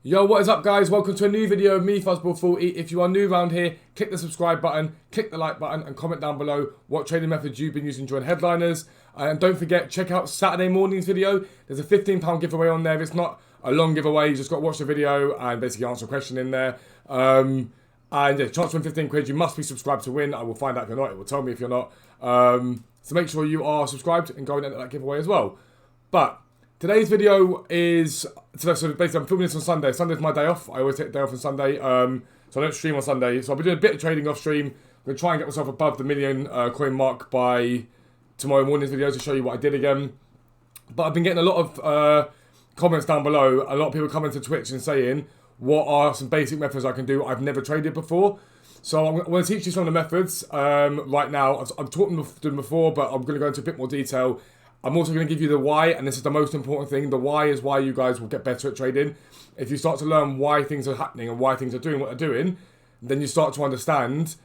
Yo, what is up, guys? Welcome to a new video of me, Fuzzball40. If you are new around here, click the subscribe button, click the like button, and comment down below what trading methods you've been using during headliners. And don't forget, check out Saturday morning's video. There's a £15 giveaway on there. It's not a long giveaway. You just got to watch the video and basically answer a question in there. And yeah, chance to win 15 quid. You must be subscribed to win. I will find out if you're not. It will tell me if you're not. So make sure you are subscribed and go and enter that giveaway as well. But today's video is, so basically I'm filming this on Sunday. Sunday's my day off. I always take a day off on Sunday, so I don't stream on Sunday. So I'll be doing a bit of trading off stream. I'm going to try and get myself above the million coin mark by tomorrow morning's video to show you what I did again. But I've been getting a lot of comments down below. A lot of people coming to Twitch and saying, what are some basic methods I can do I've never traded before? So I'm going to teach you some of the methods right now. I've taught them before, but I'm going to go into a bit more detail. I'm also going to give you the why, and this is the most important thing. The why is why you guys will get better at trading. If you start to learn why things are happening and why things are doing what they're doing, then you start to understand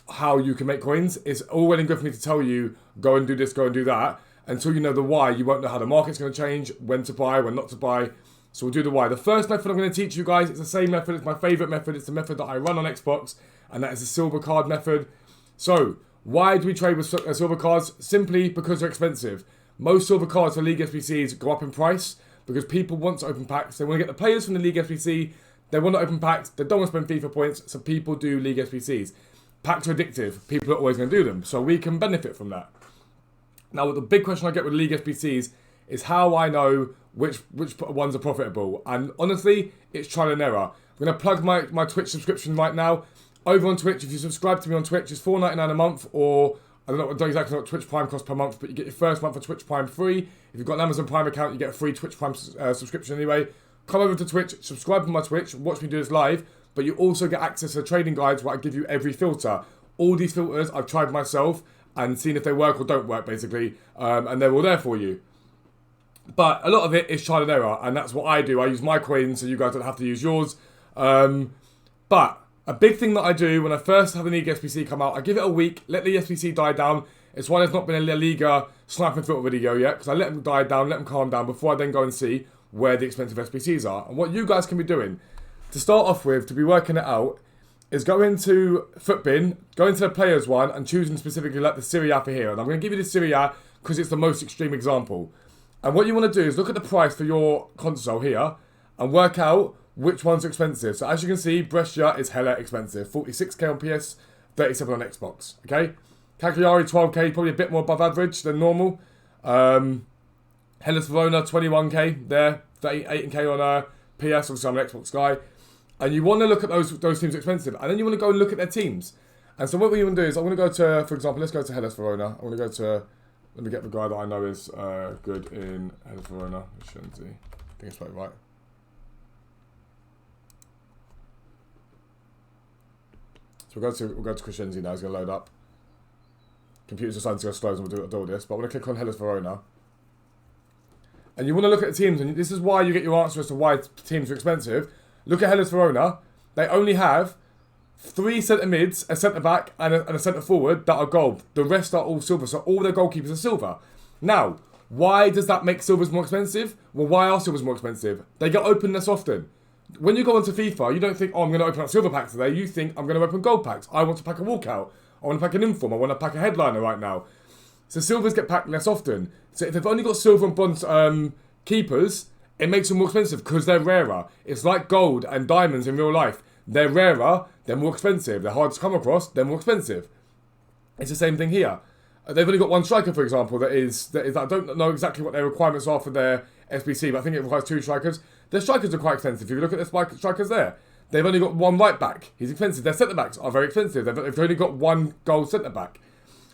how you can make coins. It's all well and good for me to tell you, go and do this, go and do that. Until you know the why, you won't know how the market's going to change, when to buy, when not to buy. So we'll do the why. The first method I'm going to teach you guys, it's the same method. It's my favourite method. It's the method that I run on Xbox, and that is the silver card method. So why do we trade with silver cards? Simply because they're expensive. Most silver cards for League SBCs go up in price because people want to open packs. They want to get the players from the League SBC. They want to open packs. They don't want to spend FIFA points, so people do League SBCs. Packs are addictive. People are always going to do them, so we can benefit from that. Now, the big question I get with League SBCs is how I know which ones are profitable. And honestly, it's trial and error. I'm going to plug my Twitch subscription right now. Over on Twitch, if you subscribe to me on Twitch, it's $4.99 a month, or I don't exactly know what Twitch Prime costs per month, but you get your first month of Twitch Prime free. If you've got an Amazon Prime account, you get a free Twitch Prime subscription anyway. Come over to Twitch, subscribe to my Twitch, watch me do this live, but you also get access to the trading guides where I give you every filter. All these filters I've tried myself and seen if they work or don't work, basically, and they're all there for you. But a lot of it is trial and error, and that's what I do. I use my coins, so you guys don't have to use yours. But a big thing that I do when I first have an League SBC come out, I give it a week, let the SBC die down. It's why there's not been a La Liga sniping filter video yet, because I let them die down, let them calm down before I then go and see where the expensive SBCs are. And what you guys can be doing, to start off with, to be working it out, is go into Footbin, go into the players one, and choosing specifically like the Serie A for here. And I'm going to give you the Serie A because it's the most extreme example. And what you want to do is look at the price for your console here and work out which one's expensive. So as you can see, Brescia is hella expensive. 46k on PS, 37 on Xbox. Okay? Cagliari 12k, probably a bit more above average than normal. Hellas Verona 21k there, 38k on PS, obviously I'm an Xbox guy. And you want to look at those teams expensive, and then you want to go and look at their teams. And so what we want to do is, I want to go to, for example, let's go to Hellas Verona. I want to go to, let me get the guy that I know is good in Hellas Verona. Shenzi. I think it's probably right. So we'll go to Crescenzi now. It's going to load up. Computer's decided to go slow, and we'll do all this. But I want to click on Hellas Verona. And you want to look at the teams, and this is why you get your answer as to why teams are expensive. Look at Hellas Verona. They only have 3 centre mids, a centre back, and a centre forward that are gold. The rest are all silver, so all their goalkeepers are silver. Now, why does that make silvers more expensive? Well, why are silvers more expensive? They get opened less often. When you go onto FIFA, you don't think, oh, I'm going to open up silver packs today. You think, I'm going to open gold packs. I want to pack a walkout. I want to pack an inform. I want to pack a headliner right now. So silvers get packed less often. So if they've only got silver and bronze keepers, it makes them more expensive because they're rarer. It's like gold and diamonds in real life. They're rarer, they're more expensive. They're hard to come across, they're more expensive. It's the same thing here. They've only got one striker, for example, that is I don't know exactly what their requirements are for their SBC, but I think it requires 2 strikers. Their strikers are quite expensive. If you look at the strikers there, they've only got 1 right back. He's expensive. Their centre backs are very expensive. They've only got 1 gold centre back.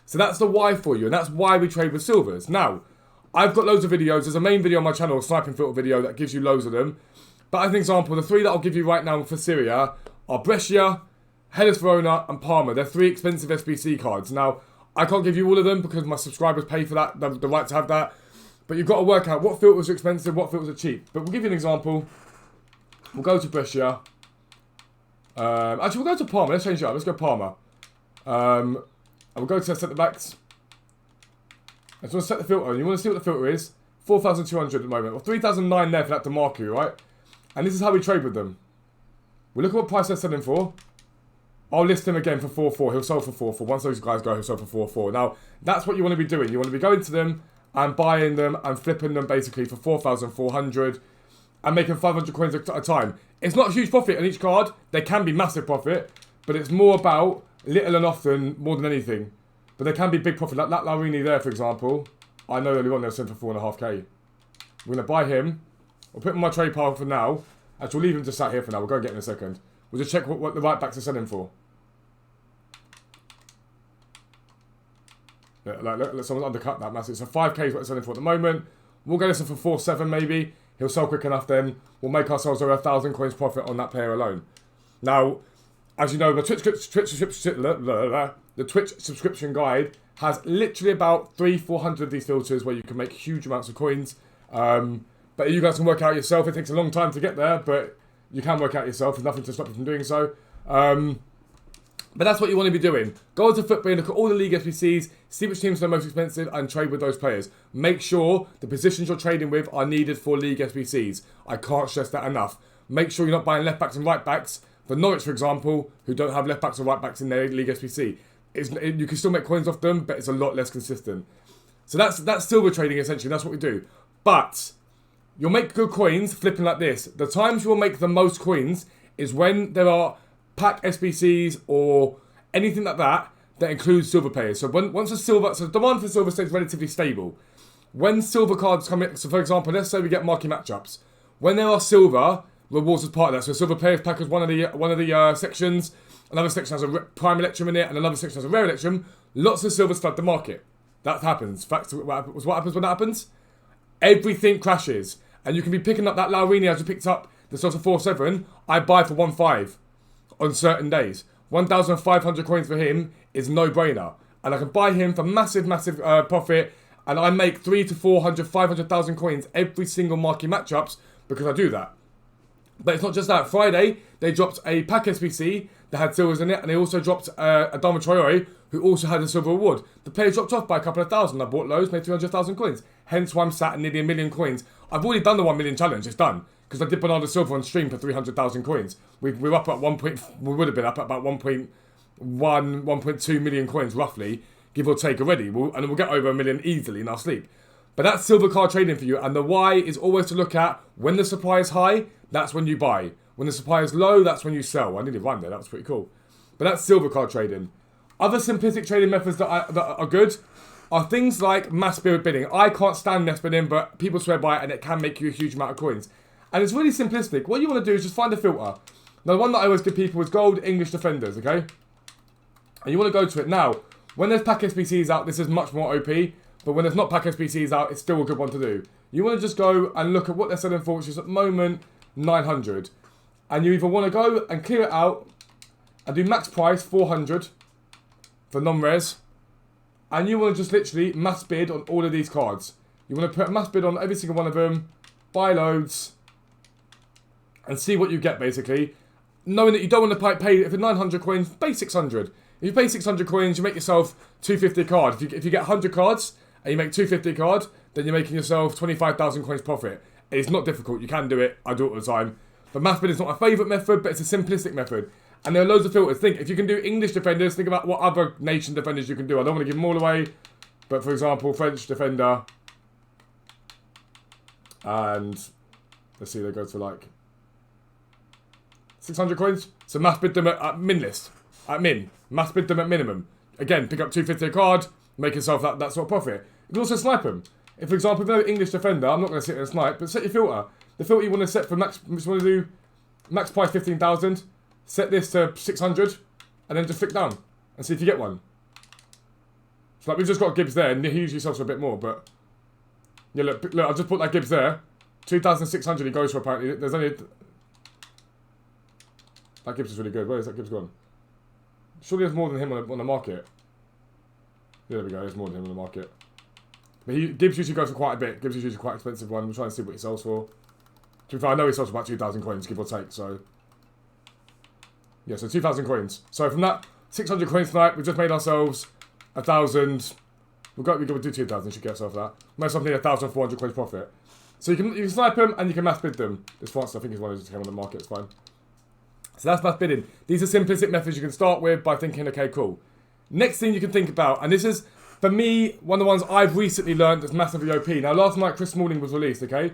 So that's the why for you, and that's why we trade with silvers. Now, I've got loads of videos. There's a main video on my channel, a sniping filter video, that gives you loads of them. But as an example, the 3 that I'll give you right now for Syria are Brescia, Hellas Verona, and Parma. They're 3 expensive SBC cards. Now, I can't give you all of them because my subscribers pay for that, the right to have that. But you've got to work out what filters are expensive, what filters are cheap. But we'll give you an example. We'll go to Brescia. Actually, we'll go to Parma. Let's change it up. Let's go Parma. And we'll go to the centre backs. I just want to set the filter, and you want to see what the filter is. 4,200 at the moment, or 3,009 there for that DeMarco, right? And this is how we trade with them. We look at what price they're selling for. I'll list him again for 4-4. He'll sell for 4-4. Once those guys go, he'll sell for 4-4. Now, that's what you want to be doing. You want to be going to them and buying them and flipping them basically for 4,400 and making 500 coins at a time. It's not a huge profit on each card. They can be massive profit, but it's more about little and often more than anything. But there can be big profit. Like that Laurini there, for example. I know earlier on they're selling for 4.5k. We're going to buy him. I'll put him in my trade pile for now. Actually, we'll leave him just sat here for now. We'll go and get him in a second. We'll just check what the right backs are selling for. Look, someone's undercut that massive. So 5k is what they're selling for at the moment. We'll get this for 4-7 maybe. He'll sell quick enough then. We'll make ourselves over 1,000 coins profit on that player alone. Now, as you know, the Twitch subscription guide has literally about 300-400 of these filters where you can make huge amounts of coins. But you guys can work out yourself. It takes a long time to get there, but you can work out yourself. There's nothing to stop you from doing so. But that's what you want to be doing. Go into Football, look at all the league SBCs, see which teams are most expensive, and trade with those players. Make sure the positions you're trading with are needed for league SBCs. I can't stress that enough. Make sure you're not buying left backs and right backs. For Norwich, for example, who don't have left backs or right backs in their league SBC. You can still make coins off them, but it's a lot less consistent. So that's silver trading, essentially. That's what we do. But you'll make good coins flipping like this. The times you'll make the most coins is when there are pack SBCs or anything like that that includes silver players. So once the demand for silver stays relatively stable. When silver cards come in, so for example, let's say we get marquee matchups. When there are silver, rewards as part of that. So silver players pack is one of the sections. Another section has a prime electrum in it, and another section has a rare electrum. Lots of silver flood the market. That happens. What happens when that happens? Everything crashes. And you can be picking up that Laurini as you picked up the sort of 4-7. I buy for 1.5 on certain days. 1,500 coins for him is no-brainer. And I can buy him for massive profit. And I make 300 to 400, 500,000 coins every single marquee matchups because I do that. But it's not just that. Friday, they dropped a pack SBC that had silvers in it, and they also dropped Adama Traore, who also had a silver reward. The player dropped off by a couple of thousand. I bought loads, made 300,000 coins. Hence why I'm sat at nearly 1 million coins. I've already done the 1 million challenge. It's done. Because I did Bernardo Silva on stream for 300,000 coins. We're up at we would have been up at about 1.1, 1.2 million coins, roughly, give or take already. And we'll get over 1 million easily in our sleep. But that's silver card trading for you. And the why is always to look at when the supply is high, that's when you buy. When the supply is low, that's when you sell. I nearly rhymed there. That was pretty cool. But that's silver card trading. Other simplistic trading methods that are good are things like mass bidding. I can't stand mass bidding, but people swear by it, and it can make you a huge amount of coins. And it's really simplistic. What you want to do is just find a filter. Now, the one that I always give people is gold English defenders, okay? And you want to go to it. Now, when there's pack SBCs out, this is much more OP. But when there's not pack SBCs out, it's still a good one to do. You want to just go and look at what they're selling for, which is at the moment 900. And you either want to go and clear it out and do max price 400 for non-res. And you want to just literally mass bid on all of these cards. You want to put a mass bid on every single one of them, buy loads, and see what you get basically. Knowing that you don't want to pay, if it's 900 coins, pay 600. If you pay 600 coins, you make yourself 250 a card. If you get 100 cards and you make 250 a card, then you're making yourself 25,000 coins profit. It's not difficult. You can do it. I do it all the time. But mass bid is not my favourite method, but it's a simplistic method. And there are loads of filters. Think, if you can do English defenders, think about what other nation defenders you can do. I don't want to give them all away. But for example, French defender. And let's see, they go to like 600 coins. So mass bid them at min list. At min. Mass bid them at minimum. Again, pick up 250 a card, make yourself that sort of profit. You can also snipe them. If, for example, if you're an English defender, I'm not going to sit there and snipe, but set your filter. The filter you want to set for max, you just want to do max price 15,000, set this to 600, and then just flick down and see if you get one. So like we've just got Gibbs there, and he usually sells for a bit more, but yeah, look, I've just put that Gibbs there. 2,600 he goes for apparently. There's only that Gibbs is really good. Where is that Gibbs gone? Surely there's more than him on the market. Yeah, there we go. There's more than him on the market. But Gibbs usually goes for quite a bit. Gibbs is usually quite an expensive one. We'll try and see what he sells for. To be fair, I know he sells for about 2,000 coins, give or take. So yeah, so 2,000 coins. So from that 600 coins tonight, we've just made ourselves 1,000. We'll do 2,000. Should get ourselves that. Make something 1,400 coins profit. So you can snipe them and you can mass bid them. This France, I think, is one of those that came on the market. It's fine. So that's mass bidding. These are simplistic methods you can start with by thinking, okay, cool. Next thing you can think about, and this is, for me, one of the ones I've recently learned that's massively OP. Now, last night, Chris Smalling was released, okay?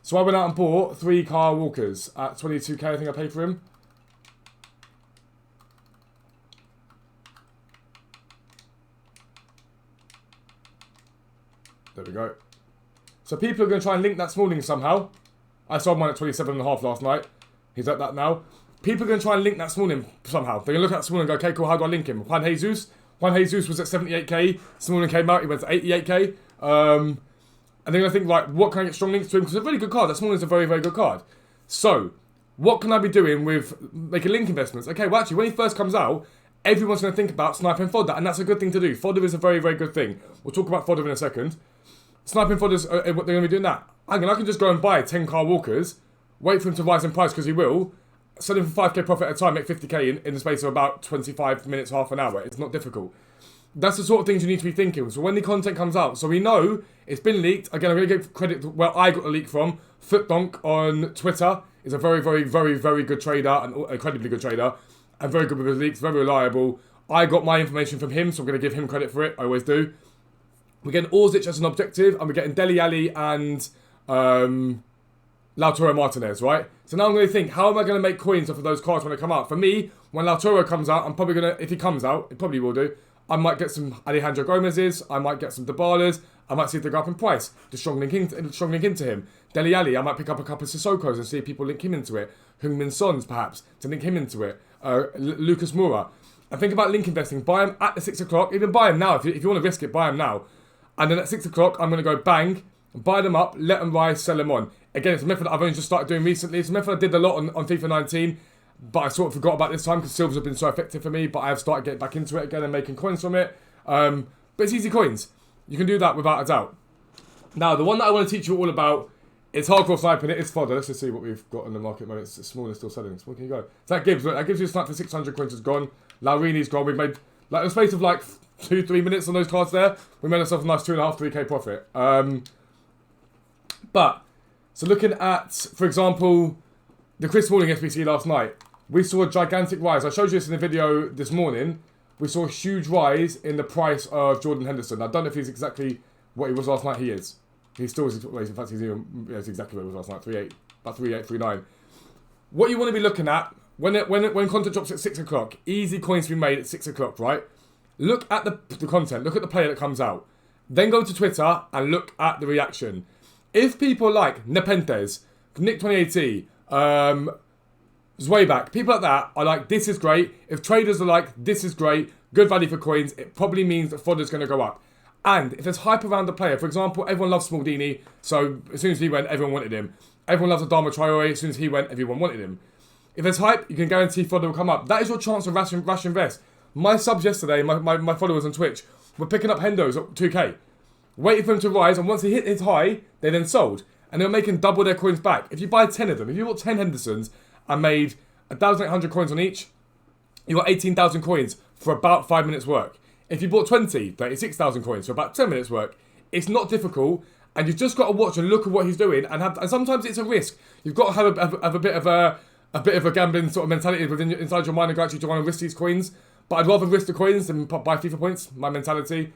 So I went out and bought 3 Kyle Walkers at 22k, I think I paid for him. There we go. So people are going to try and link that Smalling somehow. I sold mine at 27.5 last night. He's at that now. People are going to try and link that Smalling somehow. They're going to look at Smalling and go, okay, cool, how do I link him? Juan Jesus was at 78k. Smalling came out, he went to 88k. And they're going to think, right, what can I get strong links to him? Because it's a really good card. That Smalling's a very, very good card. So, what can I be doing with making link investments? Okay, well, actually, when he first comes out, everyone's going to think about sniping fodder. And that's a good thing to do. Fodder is a very, very good thing. We'll talk about fodder in a second. Sniping fodders, what they're going to be doing that. I can just go and buy 10 Kyle Walkers, wait for him to rise in price because he will, sell him for 5k profit at a time, make 50k in the space of about 25 minutes, half an hour. It's not difficult. That's the sort of things you need to be thinking. So when the content comes out, so we know it's been leaked. Again, I'm going to give credit to where I got the leak from. Footdonk on Twitter is a very, very, very, very good trader, and incredibly good trader, and very good with his leaks, very reliable. I got my information from him, so I'm going to give him credit for it. I always do. We're getting Orzic as an objective, and we're getting Dele Alli and Lautaro Martinez, right? So now I'm going to think, how am I going to make coins off of those cards when they come out? For me, when Lautaro comes out, I'm probably going to, if he comes out, it probably will do, I might get some Alejandro Gomez's, I might get some Dybalas, I might see if they go up in price, to strong link into him. Dele Alli, I might pick up a couple of Sissoko's and see if people link him into it. Heung-min Son's, perhaps, to link him into it. Lucas Moura. And think about link investing. Buy him at the 6 o'clock. Even buy him now. If you want to risk it, buy him now. And then at 6 o'clock, I'm going to go bang, buy them up, let them rise, sell them on. Again, it's a method that I've only just started doing recently. It's a method I did a lot on FIFA 19, but I sort of forgot about this time because silvers have been so effective for me, but I have started getting back into it again and making coins from it. But it's easy coins. You can do that without a doubt. Now, the one that I want to teach you all about is hardcore sniping. It is fodder. Let's just see what we've got in the market at the moment. It's small and still selling. So where can you go? So that gives you a snipe for 600 coins is gone. Laurini's gone. We've made, like, in the space of like 2-3 minutes on those cards there, we made ourselves a nice 2.5-3k profit. So looking at, for example, the Chris Smalling SBC last night, we saw a gigantic rise. I showed you this in the video this morning. We saw a huge rise in the price of Jordan Henderson. I don't know if he's exactly what he was last night. He is. He still is. In fact, he's exactly what he was last night. About 38, 39. What you want to be looking at when content drops at 6 o'clock, easy coins to be made at 6 o'clock, right? Look at the content. Look at the player that comes out. Then go to Twitter and look at the reaction. If people like Nepenthes, Nick 2080, Zwayback, people like that are like, this is great. If traders are like, this is great, good value for coins, it probably means that fodder's going to go up. And if there's hype around the player, for example, everyone loves Smaldini, so as soon as he went, everyone wanted him. Everyone loves Adama Traore, as soon as he went, everyone wanted him. If there's hype, you can guarantee fodder will come up. That is your chance to rash invest. My subs yesterday, my followers on Twitch, were picking up Hendos at 2k. Waiting for him to rise, and once he hit his high, they then sold. And they were making double their coins back. If you buy 10 of them, if you bought 10 Hendersons and made 1,800 coins on each, you got 18,000 coins for about 5 minutes work. If you bought 20, 36,000 coins for about 10 minutes work. It's not difficult, and you've just got to watch and look at what he's doing. And sometimes it's a risk. You've got to have a bit of a gambling sort of mentality inside your mind and go, actually, do I want to risk these coins? But I'd rather risk the coins than buy FIFA points, my mentality.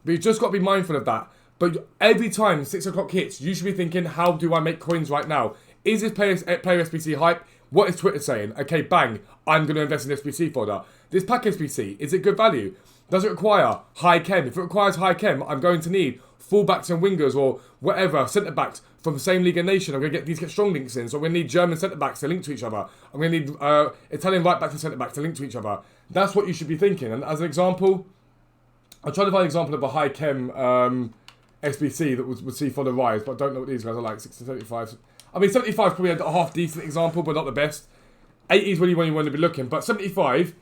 But you've just got to be mindful of that. But every time 6 o'clock hits, you should be thinking, how do I make coins right now? Is this player SBC hype? What is Twitter saying? Okay, bang, I'm going to invest in SBC fodder. This pack SBC, is it good value? Does it require high chem? If it requires high chem, I'm going to need fullbacks and wingers or whatever, centre-backs from the same league and nation. I'm going to get strong links in. So I'm going to need German centre-backs to link to each other. I'm going to need Italian right-backs and centre-backs to link to each other. That's what you should be thinking. And as an example, I'll try to find an example of a high chem SBC that would see fodder rise, but I don't know what these guys are like. 60, 75. I mean, 75 is probably a half decent example, but not the best. 80 is really when you want to be looking, but 75,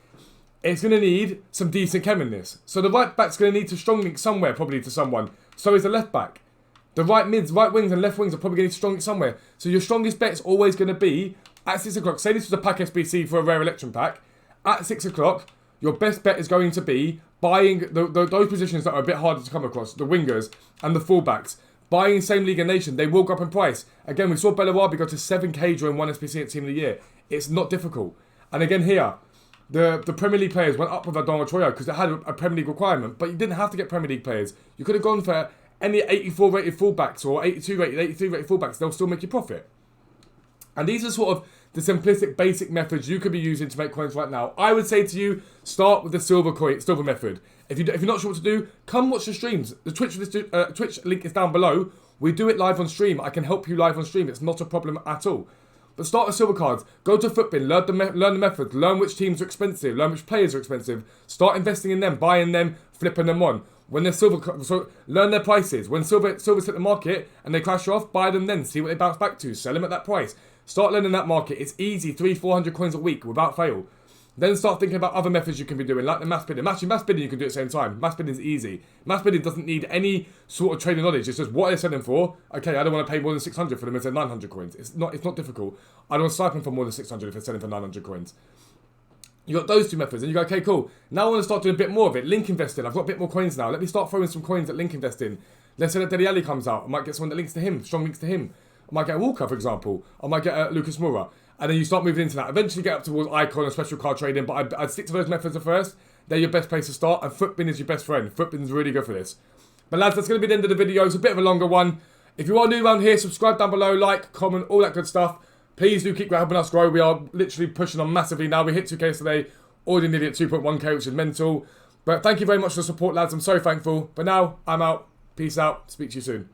it's going to need some decent chem in this. So the right back's going to need to strong link somewhere, probably to someone. So is the left back. The right mids, right wings and left wings are probably going to need strong link somewhere. So your strongest bet's always going to be at 6 o'clock. Say this was a pack SBC for a rare election pack. At 6 o'clock, your best bet is going to be buying those positions that are a bit harder to come across, the wingers and the fullbacks. Buying same league and nation, they will go up in price. Again, we saw Bellarabi go to 7k during one SPC at Team of the Year. It's not difficult. And again here, the Premier League players went up with Adama Troya because they had a Premier League requirement, but you didn't have to get Premier League players. You could have gone for any 84 rated fullbacks or 82 rated, 83 rated fullbacks. They'll still make you profit. And these are sort of the simplistic, basic methods you could be using to make coins right now. I would say to you, start with the silver method. If you're not sure what to do, come watch the streams. The Twitch link is down below. We do it live on stream. I can help you live on stream. It's not a problem at all. But start with silver cards. Go to Footbin. Learn the methods. Learn which teams are expensive. Learn which players are expensive. Start investing in them, buying them, flipping them on. When they're silver, so learn their prices. When silver's hit the market and they crash off, buy them then. See what they bounce back to. Sell them at that price. Start learning that market. It's easy. 300-400 coins a week without fail. Then start thinking about other methods you can be doing, like the mass bidding. Mass bidding you can do at the same time. Mass bidding is easy. Mass bidding doesn't need any sort of trading knowledge. It's just what they're selling for. Okay, I don't want to pay more than 600 for them instead of 900 coins. It's not difficult. I don't want to swipe them for more than 600 if they're selling for 900 coins. You got those two methods, and you go, okay, cool. Now I want to start doing a bit more of it. Link investing. I've got a bit more coins now. Let me start throwing some coins at link investing. Let's say that Dele Alli comes out. I might get someone that links to him, strong links to him. I might get a Walker, for example. I might get a Lucas Moura. And then you start moving into that. Eventually get up towards icon and special card trading, but I'd stick to those methods at first. They're your best place to start, and Footbin is your best friend. Footbin's really good for this. But lads, that's going to be the end of the video. It's a bit of a longer one. If you are new around here, subscribe down below, like, comment, all that good stuff. Please do keep helping us grow. We are literally pushing on massively now. We hit 2k today, already nearly at 2.1k, which is mental. But thank you very much for the support, lads. I'm so thankful. But now, I'm out. Peace out. Speak to you soon.